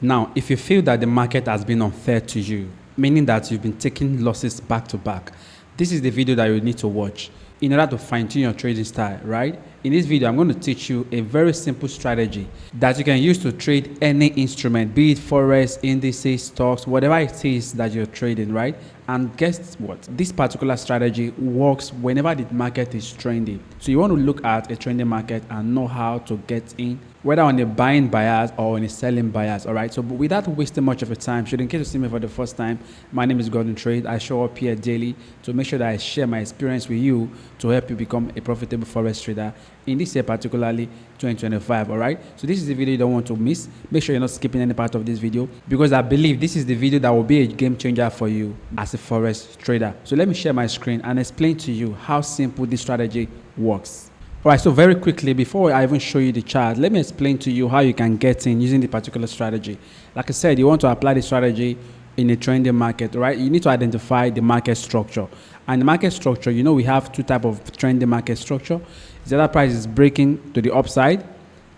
Now, if you feel that the market has been unfair to you, meaning that you've been taking losses back to back, this is the video that you need to watch in order to fine-tune your trading style, right? In this video, I'm going to teach you a very simple strategy that you can use to trade any instrument, be it Forex, indices, stocks, whatever it is that you're trading, right? And guess what? This particular strategy works whenever the market is trending. So you want to look at a trending market and know how to get in, whether on a buying bias or on a selling bias. All right. So without wasting much of your time, should in case you see me for the first time, my name is Gordon Trade. I show up here daily to make sure that I share my experience with you to help you become a profitable Forex trader in this year, particularly 2025. All right. So this is the video you don't want to miss. Make sure you're not skipping any part of this video, because I believe this is the video that will be a game changer for you as a Forex trader. So let me share my screen and explain to you how simple this strategy works. All right, so very quickly, before I even show you the chart, let me explain to you how you can get in using the particular strategy. Like I said, you want to apply the strategy in a trending market, right? You need to identify the market structure. And the market structure, you know, we have two types of trending market structure. The other price is breaking to the upside,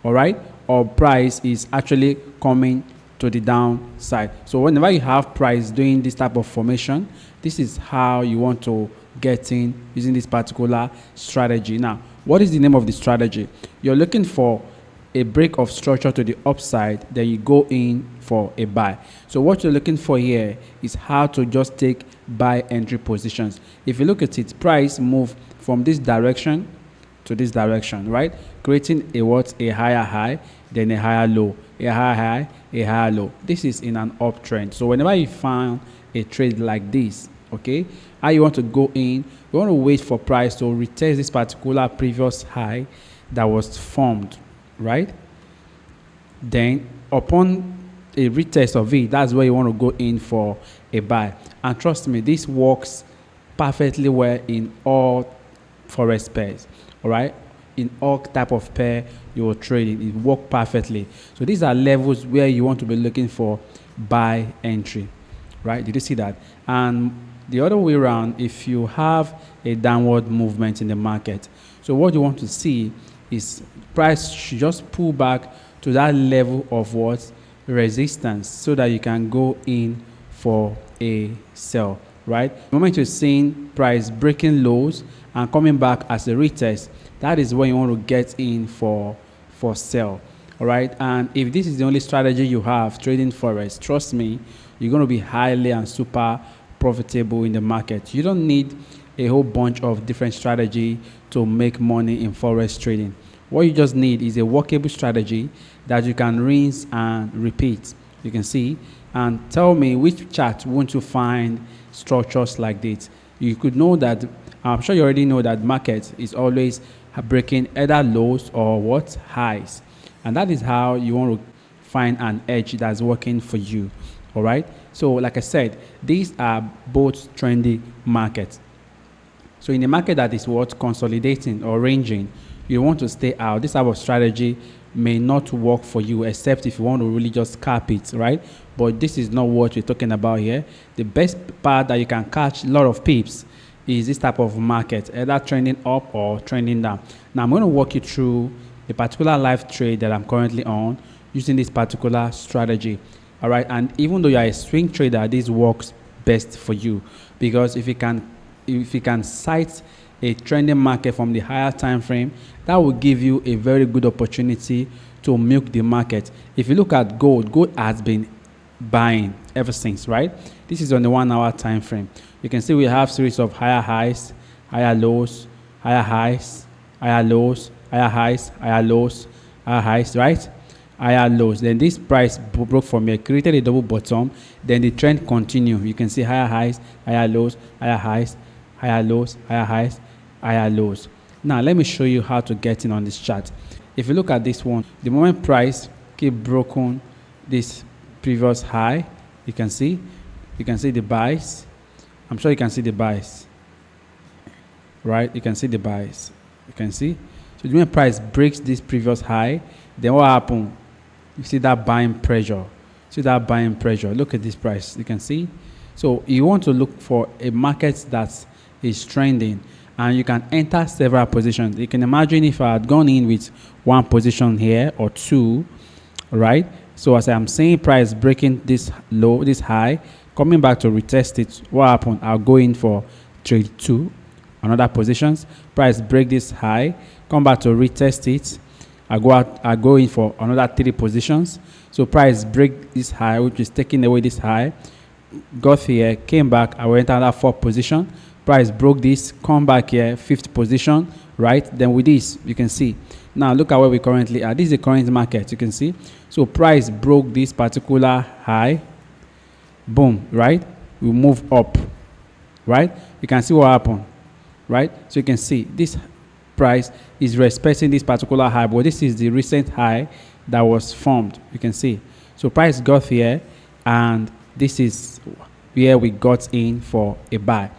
all right? Or price is actually coming to the downside. So whenever you have price doing this type of formation, this is how you want to get in using this particular strategy. Now, what is the name of the strategy? You're looking for a break of structure to the upside, then you go in for a buy. So what you're looking for here is how to just take buy entry positions. If you look at it, price move from this direction to this direction, right? Creating a what? A higher high, then a higher low, a higher high, a higher low. This is in an uptrend. So whenever you find a trade like this, okay, how you want to go in, you want to wait for price to retest this particular previous high that was formed, right? Then upon a retest of it, that's where you want to go in for a buy. And trust me, this works perfectly well in all Forex pairs, all right? In all type of pair you're trading, it works perfectly. So these are levels where you want to be looking for buy entry, right? Did you see that? And the other way around, if you have a downward movement in the market, so what you want to see is price should just pull back to that level of what? Resistance, so that you can go in for a sell, right? The moment you're seeing price breaking lows and coming back as a retest, that is when you want to get in for sell, all right? And if this is the only strategy you have trading Forex, trust me, you're going to be highly and super profitable in the market. You don't need a whole bunch of different strategy to make money in Forex trading. What you just need is a workable strategy that you can rinse and repeat. You can see, and tell me which chart won't you find structures like this. You could know that, I'm sure you already know that market is always breaking either lows or what? Highs. And that is how you want to find an edge that's working for you. All right. So like I said, these are both trendy markets. So in a market that is what? Consolidating or ranging, you want to stay out. This type of strategy may not work for you, except if you want to really just cap it, right? But this is not what we're talking about here. The best part that you can catch a lot of pips is this type of market, either trending up or trending down. Now I'm going to walk you through a particular live trade that I'm currently on using this particular strategy. All right, and even though you are a swing trader, this works best for you, because if you can sight a trending market from the higher time frame, that will give you a very good opportunity to milk the market. If you look at gold has been buying ever since, right? This is on the 1 hour time frame. You can see we have series of higher highs, higher lows, higher highs, higher lows, higher highs, higher lows, higher highs, right? Higher lows. Then this price broke from here, created a double bottom, then the trend continued. You can see higher highs, higher lows, higher highs, higher lows, higher highs, higher lows. Now let me show you how to get in on this chart. If you look at this one, the moment price keep broken this previous high, you can see the buys. I'm sure you can see the buys, right? You can see the buys. You can see. So the moment price breaks this previous high, then what happens? You see that buying pressure. See that buying pressure. Look at this price. You can see. So you want to look for a market that is trending, and you can enter several positions. You can imagine if I had gone in with one position here or two, right? So as I'm saying, price breaking this low, this high, coming back to retest it, what happened? I'll go in for trade 2, another positions. Price break this high, come back to retest it. I go in for another 3 positions. So price break this high, which is taking away this high. Got here, came back, I went another 4 position. Price broke this, come back here, 5th position, right? Then with this, you can see. Now look at where we currently are. This is the current market, you can see. So price broke this particular high. Boom, right? We move up, right? You can see what happened, right? So you can see this price is respecting this particular high, but this is the recent high that was formed. You can see. So price got here, and this is where we got in for a buy.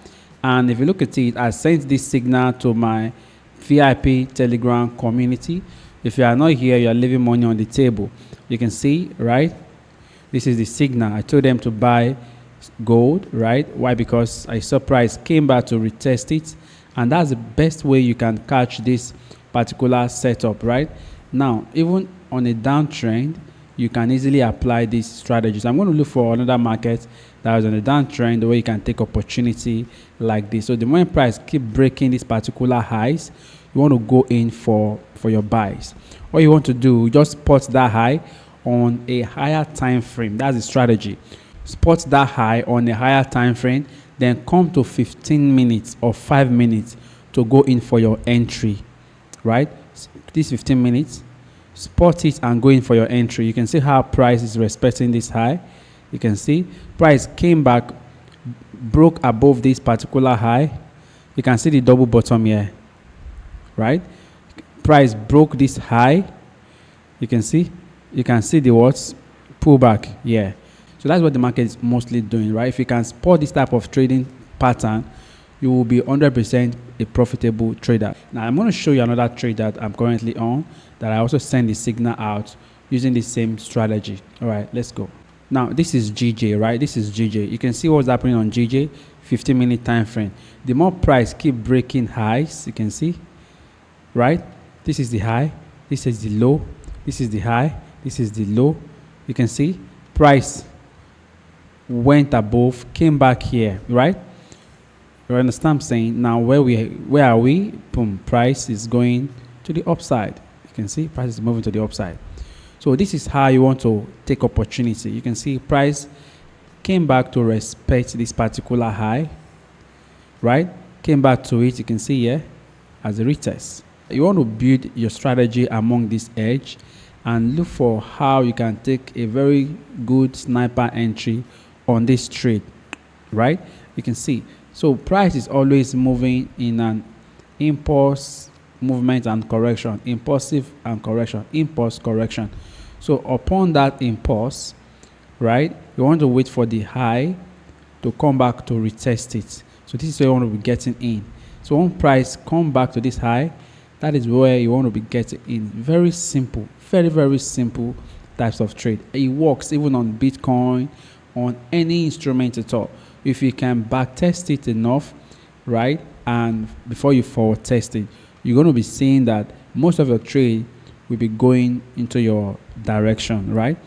And if you look at it, I sent this signal to my VIP Telegram community. If you are not here, you are leaving money on the table. You can see, right? This is the signal. I told them to buy gold, right? Why? Because I saw price came back to retest it, and that's the best way you can catch this particular setup, right? Now, even on a downtrend, you can easily apply these strategies. I'm going to look for another market that is on a downtrend where you can take opportunity like this. So the moment price keep breaking these particular highs, you want to go in for your buys. What you want to do, just spot that high on a higher time frame. That's the strategy. Spot that high on a higher time frame, then come to 15 minutes or 5 minutes to go in for your entry, right? This 15 minutes, spot it and go in for your entry. You can see how price is respecting this high. You can see price came back, broke above this particular high. You can see the double bottom here, right? Price broke this high. You can see the what? Pullback here. So that's what the market is mostly doing, right? If you can spot this type of trading pattern, you will be 100% a profitable trader. Now I'm going to show you another trade that I'm currently on that I also send the signal out using the same strategy. All right, let's go. Now this is GJ, right? This is GJ. You can see what's happening on GJ, 15-minute time frame. The more price keep breaking highs, you can see, right? This is the high, this is the low, this is the high, this is the low. You can see price went above, came back here, right? You understand what I'm saying? Now where are we? Boom, price is going to the upside. You can see price is moving to the upside. So this is how you want to take opportunity. You can see price came back to respect this particular high, right? Came back to it, you can see here as a retest. You want to build your strategy among this edge and look for how you can take a very good sniper entry on this trade, right? You can see. So price is always moving in an impulse movement and correction, impulsive and correction, impulse correction. So upon that impulse, right, you want to wait for the high to come back to retest it. So this is where you want to be getting in. So when price come back to this high, that is where you want to be getting in. Very simple, very, very simple types of trade. It works even on Bitcoin, on any instrument at all. If you can back test it enough, right, and before you forward test it, you're going to be seeing that most of your trade will be going into your direction, right?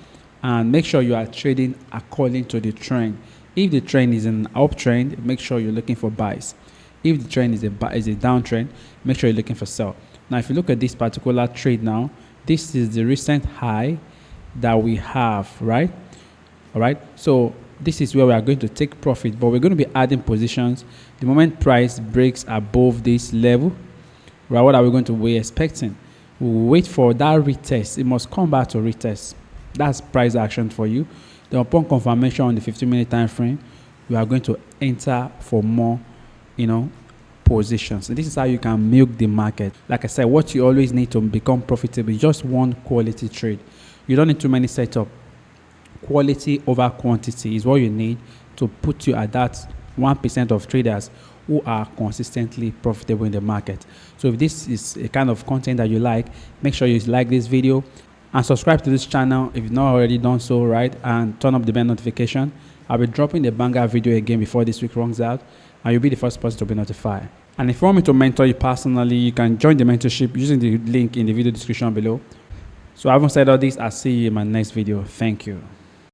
And make sure you are trading according to the trend. If the trend is an uptrend, make sure you're looking for buys. If the trend is a downtrend, make sure you're looking for sell. Now, if you look at this particular trade now, this is the recent high that we have, right? All right. So this is where we are going to take profit, but we're going to be adding positions. The moment price breaks above this level, right, what are we going to be expecting? We'll wait for that retest. It must come back to retest. That's price action for you. Then upon confirmation on the 15-minute time frame, we are going to enter for more, positions. So this is how you can milk the market. Like I said, what you always need to become profitable is just one quality trade. You don't need too many setup. Quality over quantity is what you need to put you at that 1% of traders who are consistently profitable in the market. So if this is a kind of content that you like, make sure you like this video and subscribe to this channel if you've not already done so, right? And turn up the bell notification. I'll be dropping the banger video again before this week runs out, and you'll be the first person to be notified. And if you want me to mentor you personally, you can join the mentorship using the link in the video description below. So having said all this, I'll see you in my next video. Thank you.